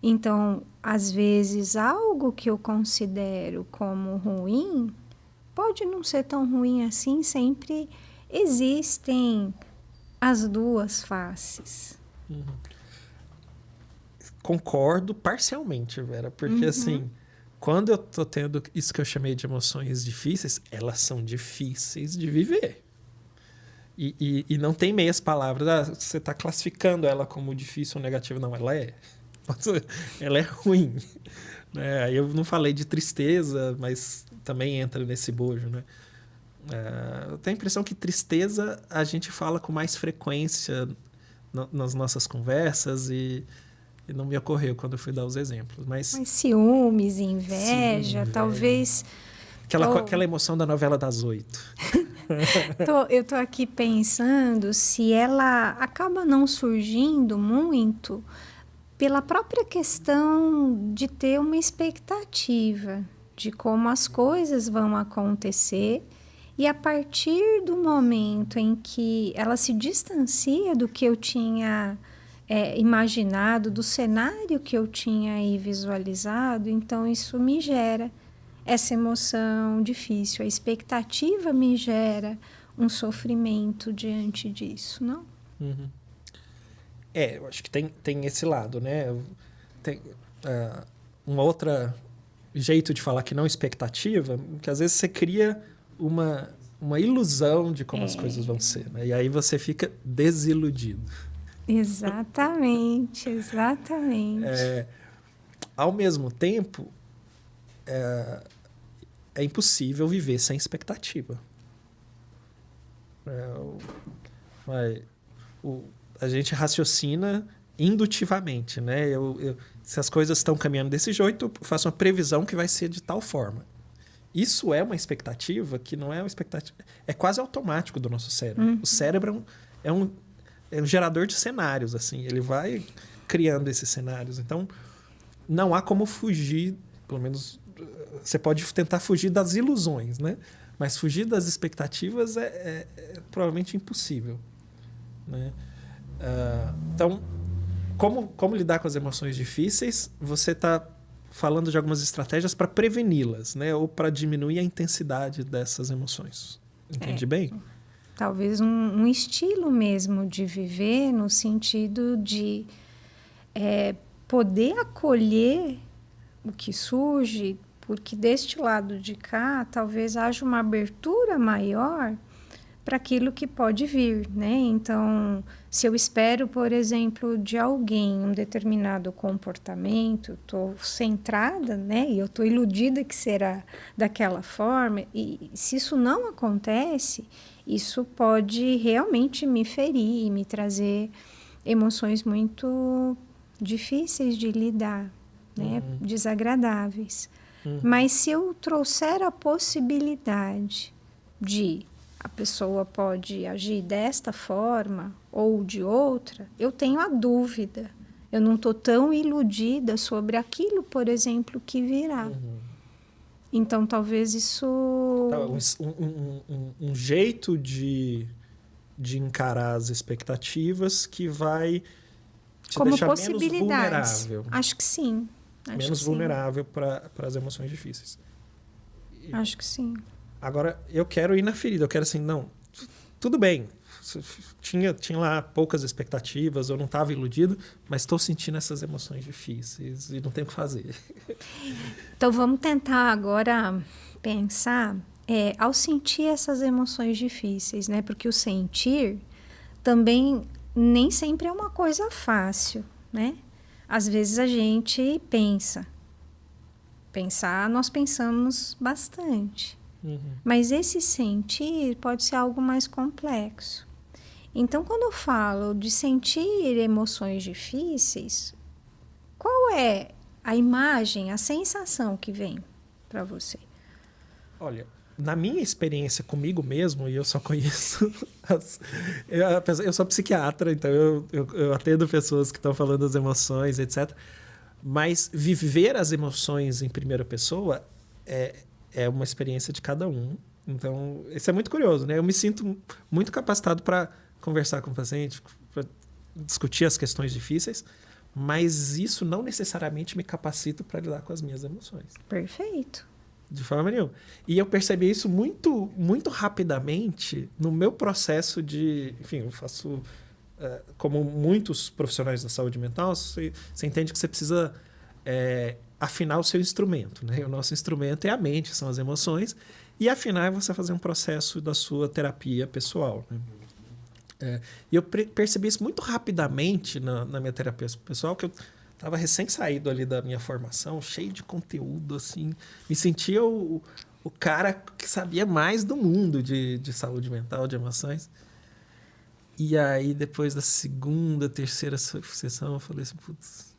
S2: Então, às vezes, algo que eu considero como ruim pode não ser tão ruim assim, sempre existem as duas faces.
S1: Concordo parcialmente, Vera, porque assim, quando eu tô tendo isso que eu chamei de emoções difíceis, elas são difíceis de viver. E não tem meias palavras. Você está classificando ela como difícil ou negativa. Não, ela é. Ela é ruim. Né? Eu não falei de tristeza, mas também entra nesse bojo. Né? Eu tenho a impressão que tristeza a gente fala com mais frequência nas nossas conversas e não me ocorreu quando eu fui dar os exemplos. Mas
S2: ciúmes, inveja, talvez...
S1: Aquela emoção da novela das 8.
S2: Eu tô aqui pensando se ela acaba não surgindo muito pela própria questão de ter uma expectativa de como as coisas vão acontecer, e a partir do momento em que ela se distancia do que eu tinha imaginado, do cenário que eu tinha aí visualizado, então isso me gera essa emoção difícil. A expectativa me gera um sofrimento diante disso, não?
S1: Uhum. Eu acho que tem esse lado, né? Tem um outro jeito de falar que não expectativa, que às vezes você cria uma ilusão de como as coisas vão ser, né? E aí você fica desiludido.
S2: Exatamente, exatamente.
S1: Ao mesmo tempo, é impossível viver sem expectativa. A gente raciocina indutivamente, né? Se as coisas estão caminhando desse jeito, eu faço uma previsão que vai ser de tal forma. Isso é uma expectativa que não é uma expectativa... É quase automático do nosso cérebro. O cérebro é um gerador de cenários, assim. Ele vai criando esses cenários. Então, não há como fugir, pelo menos... Você pode tentar fugir das ilusões, né? Mas fugir das expectativas é provavelmente impossível, né? Então, como lidar com as emoções difíceis? Você está falando de algumas estratégias para preveni-las, né? Ou para diminuir a intensidade dessas emoções. Entendi bem?
S2: Talvez um estilo mesmo de viver, no sentido de poder acolher o que surge, porque deste lado de cá talvez haja uma abertura maior para aquilo que pode vir, né? Então, se eu espero, por exemplo, de alguém um determinado comportamento, estou centrada, né? E eu estou iludida que será daquela forma, e se isso não acontece, isso pode realmente me ferir, me trazer emoções muito difíceis de lidar, né? Desagradáveis. Mas se eu trouxer a possibilidade de a pessoa pode agir desta forma ou de outra, eu tenho a dúvida. Eu não estou tão iludida sobre aquilo, por exemplo, que virá. Então, talvez isso...
S1: Um jeito de encarar as expectativas que vai te
S2: como
S1: deixar
S2: possibilidades.
S1: Menos vulnerável.
S2: Acho que sim.
S1: Menos vulnerável para as emoções difíceis.
S2: Acho que sim.
S1: Agora, eu quero ir na ferida. Eu quero assim, não, tudo bem. Tinha lá poucas expectativas, eu não estava iludido, mas estou sentindo essas emoções difíceis e não tenho o que fazer.
S2: Então, vamos tentar agora pensar ao sentir essas emoções difíceis, né? Porque o sentir também nem sempre é uma coisa fácil, né? Às vezes a gente pensa. Pensar, nós pensamos bastante. Mas esse sentir pode ser algo mais complexo. Então, quando eu falo de sentir emoções difíceis, qual é a imagem, a sensação que vem para você?
S1: Olha, na minha experiência comigo mesmo, e eu só conheço... eu sou psiquiatra, então eu atendo pessoas que estão falando das emoções, etc. Mas viver as emoções em primeira pessoa é uma experiência de cada um. Então, isso é muito curioso, né? Eu me sinto muito capacitado para conversar com o paciente, para discutir as questões difíceis, mas isso não necessariamente me capacita para lidar com as minhas emoções.
S2: Perfeito.
S1: De forma nenhuma. E eu percebi isso muito, muito rapidamente no meu processo de... Enfim, eu faço... como muitos profissionais da saúde mental, você entende que você precisa afinar o seu instrumento, né? O nosso instrumento é a mente, são as emoções, e afinar é você fazer um processo da sua terapia pessoal, né? E eu percebi isso muito rapidamente na minha terapia pessoal, que eu estava recém-saído ali da minha formação, cheio de conteúdo, assim, me sentia o cara que sabia mais do mundo de saúde mental, de emoções. E aí, depois da segunda, terceira sessão, eu falei assim, putz,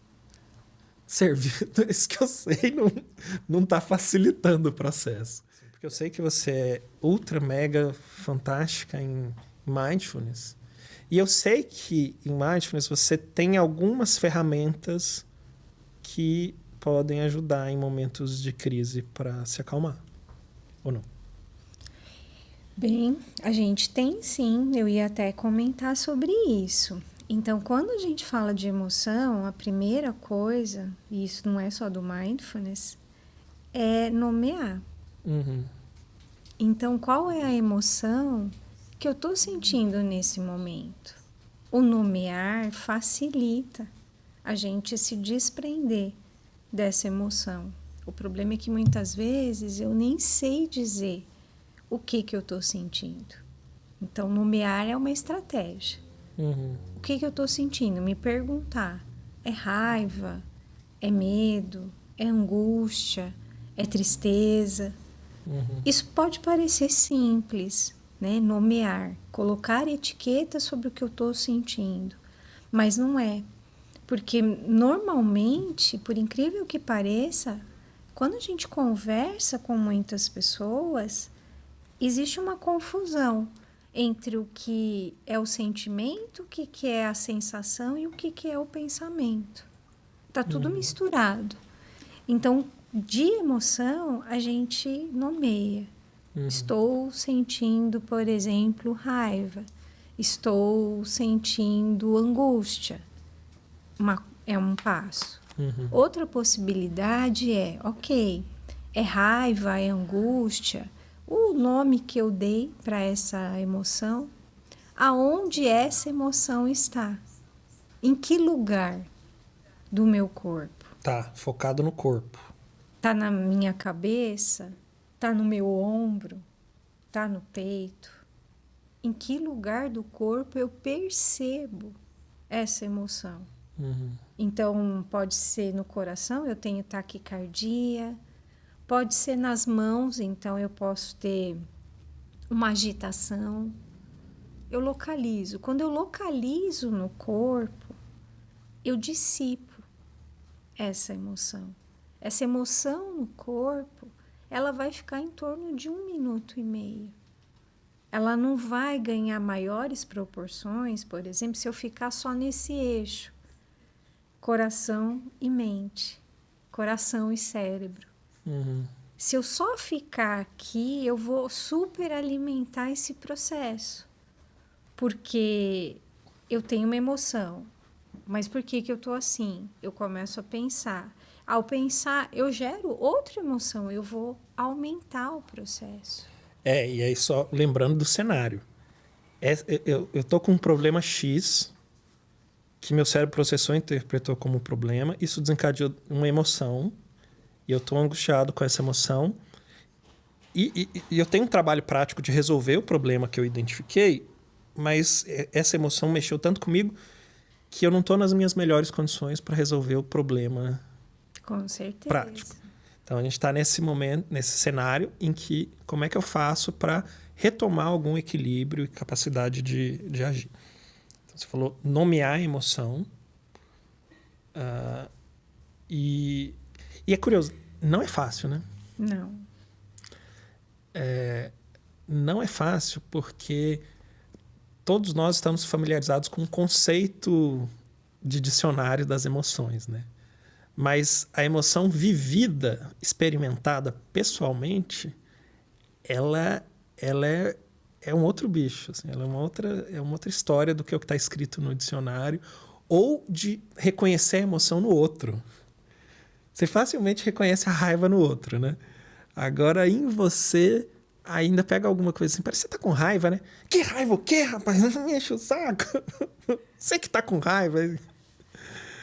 S1: serviu, isso que eu sei não está facilitando o processo. Porque eu sei que você é ultra, mega fantástica em mindfulness. E eu sei que em mindfulness você tem algumas ferramentas que podem ajudar em momentos de crise para se acalmar. Ou não?
S2: Bem, a gente tem sim, eu ia até comentar sobre isso. Então, quando a gente fala de emoção, a primeira coisa, e isso não é só do mindfulness, é nomear.
S1: Uhum.
S2: Então, qual é a emoção que eu estou sentindo nesse momento? O nomear facilita a gente se desprender dessa emoção. O problema é que muitas vezes eu nem sei dizer o que eu estou sentindo. Então, nomear é uma estratégia.
S1: Uhum.
S2: O que eu estou sentindo? Me perguntar. É raiva? É medo? É angústia? É tristeza?
S1: Uhum.
S2: Isso pode parecer simples, né? Nomear, colocar etiqueta sobre o que eu estou sentindo. Mas não é. Porque normalmente, por incrível que pareça, quando a gente conversa com muitas pessoas, existe uma confusão entre o que é o sentimento, o que é a sensação e o que é o pensamento. Está tudo misturado. Então, de emoção, a gente nomeia. Estou sentindo, por exemplo, raiva. Estou sentindo angústia. É um passo. Outra possibilidade é, ok, é raiva, é angústia. O nome que eu dei para essa emoção, aonde essa emoção está? Em que lugar do meu corpo?
S1: Tá, focado no corpo.
S2: Tá na minha cabeça? Tá no meu ombro? Tá no peito? Em que lugar do corpo eu percebo essa emoção? Então, pode ser no coração, eu tenho taquicardia. Pode ser nas mãos, então eu posso ter uma agitação. Eu localizo. Quando eu localizo no corpo, eu dissipo essa emoção. Essa emoção no corpo, ela vai ficar em torno de 1 minuto e meio. Ela não vai ganhar maiores proporções, por exemplo, se eu ficar só nesse eixo. Coração e mente. Coração e cérebro. Se eu só ficar aqui, eu vou superalimentar esse processo. Porque eu tenho uma emoção. Mas por que eu estou assim? Eu começo a pensar. Ao pensar, eu gero outra emoção. Eu vou aumentar o processo.
S1: E aí só lembrando do cenário. Eu estou com um problema X que meu cérebro processou e interpretou como um problema. Isso desencadeou uma emoção. E eu estou angustiado com essa emoção. E eu tenho um trabalho prático de resolver o problema que eu identifiquei, mas essa emoção mexeu tanto comigo que eu não estou nas minhas melhores condições para resolver o problema
S2: Com certeza.
S1: prático. Então, a gente está nesse momento, nesse cenário em que como é que eu faço para retomar algum equilíbrio e capacidade de agir. Então, você falou nomear a emoção. E é curioso, não é fácil, né?
S2: Não.
S1: Não é fácil porque todos nós estamos familiarizados com o conceito de dicionário das emoções, né? Mas a emoção vivida, experimentada pessoalmente, ela é um outro bicho, assim, ela é uma outra história do que é o que está escrito no dicionário, ou de reconhecer a emoção no outro. Você facilmente reconhece a raiva no outro, né? Agora, em você, ainda pega alguma coisa assim. Parece que você tá com raiva, né? Que raiva o quê, rapaz? Não me enche o saco. Você que tá com raiva.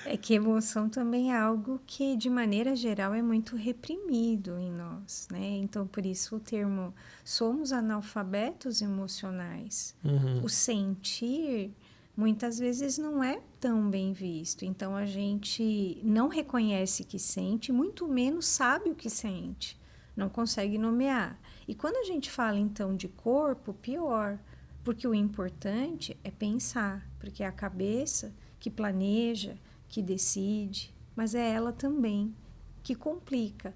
S2: É que emoção também é algo que, de maneira geral, é muito reprimido em nós, né? Então, por isso o termo somos analfabetos emocionais. O sentir, muitas vezes, não é tão bem visto. Então, a gente não reconhece que sente, muito menos sabe o que sente. Não consegue nomear. E quando a gente fala, então, de corpo, pior. Porque o importante é pensar. Porque é a cabeça que planeja, que decide, mas é ela também que complica,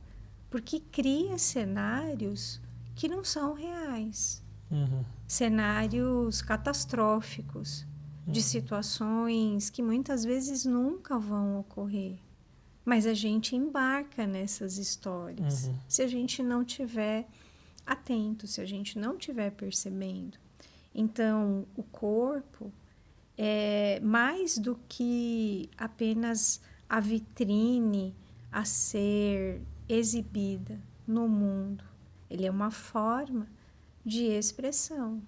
S2: porque cria cenários que não são reais, cenários catastróficos, de situações que muitas vezes nunca vão ocorrer, mas a gente embarca nessas histórias, se a gente não tiver atento, se a gente não tiver percebendo. Então, o corpo é mais do que apenas a vitrine a ser exibida no mundo. Ele é uma forma de expressão.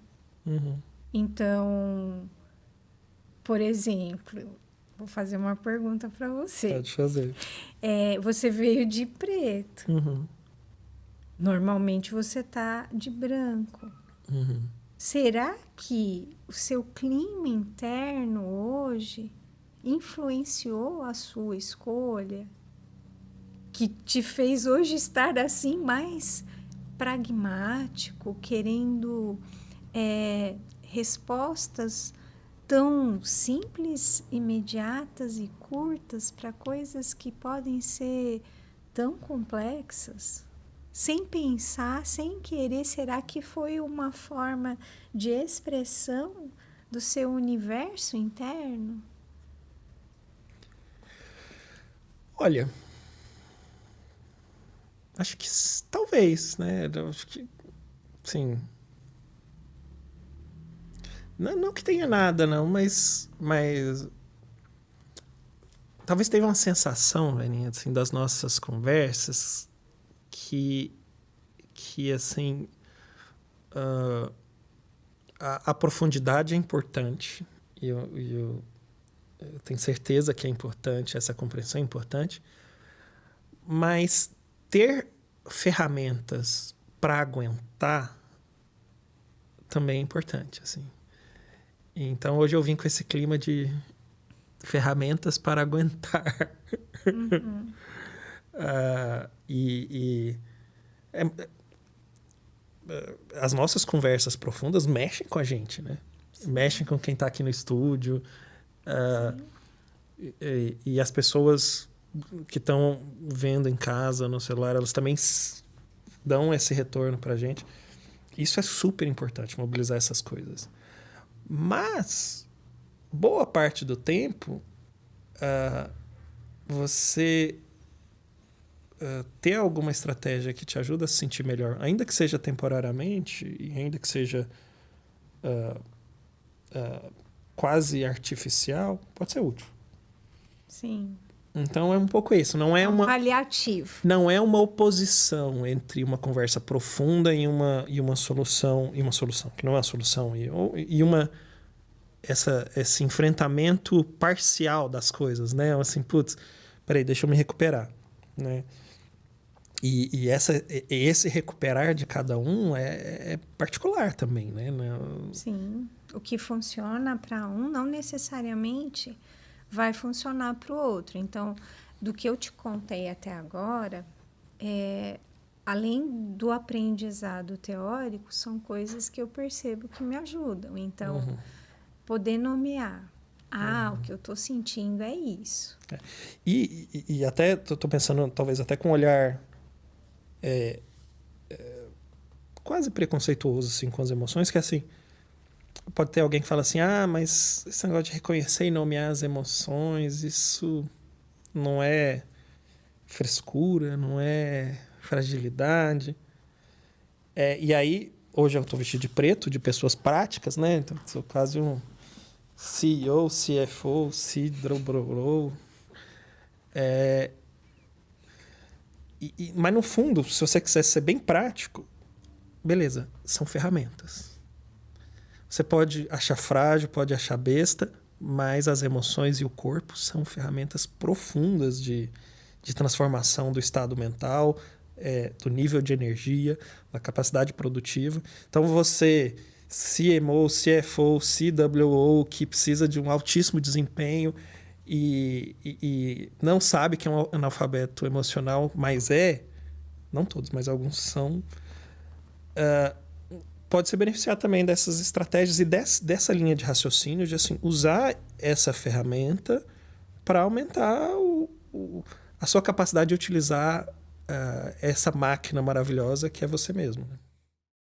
S2: Então, por exemplo, vou fazer uma pergunta para você.
S1: Pode fazer.
S2: Você veio de preto. Normalmente você tá de branco. Será que o seu clima interno hoje influenciou a sua escolha? Que te fez hoje estar assim mais pragmático, querendo respostas tão simples, imediatas e curtas para coisas que podem ser tão complexas? Sem pensar, sem querer, será que foi uma forma de expressão do seu universo interno?
S1: Olha, acho que talvez, né? Acho que, sim. Não que tenha nada, não, mas talvez tenha uma sensação, Leninha, assim, das nossas conversas que assim, a profundidade é importante e eu tenho certeza que é importante, essa compreensão é importante, mas ter ferramentas para aguentar também é importante, assim. Então, hoje eu vim com esse clima de ferramentas para aguentar. As nossas conversas profundas mexem com a gente, né? Sim. Mexem com quem está aqui no estúdio. E as pessoas que estão vendo em casa, no celular, elas também dão esse retorno para a gente. Isso é super importante, mobilizar essas coisas. Mas, boa parte do tempo, você ter alguma estratégia que te ajuda a se sentir melhor, ainda que seja temporariamente, e ainda que seja quase artificial, pode ser útil.
S2: Sim.
S1: Então é um pouco isso. Não é uma
S2: paliativo.
S1: Não é uma oposição entre uma conversa profunda e uma solução, que não é uma solução, esse enfrentamento parcial das coisas, né? Assim, putz, peraí, deixa eu me recuperar, né? E esse recuperar de cada um é particular também, né?
S2: Sim. O que funciona para um não necessariamente vai funcionar para o outro. Então, do que eu te contei até agora, além do aprendizado teórico, são coisas que eu percebo que me ajudam. Então, poder nomear. O que eu estou sentindo é isso.
S1: E até estou pensando, talvez até com um olhar quase preconceituoso assim, com as emoções, que é assim, pode ter alguém que fala assim, mas esse negócio de reconhecer e nomear as emoções, isso não é frescura, não é fragilidade. E aí, hoje eu estou vestido de preto, de pessoas práticas, né? Então, sou quase um CEO, CFO, CDRO. Mas no fundo, se você quiser ser bem prático, beleza, são ferramentas. Você pode achar frágil, pode achar besta, mas as emoções e o corpo são ferramentas profundas de transformação do estado mental, do nível de energia, da capacidade produtiva. Então, você, CMO, CFO, CWO, que precisa de um altíssimo desempenho e não sabe que é um analfabeto emocional, mas não todos, mas alguns são, pode se beneficiar também dessas estratégias e dessa linha de raciocínio, de assim, usar essa ferramenta para aumentar a sua capacidade de utilizar essa máquina maravilhosa que é você mesmo, né?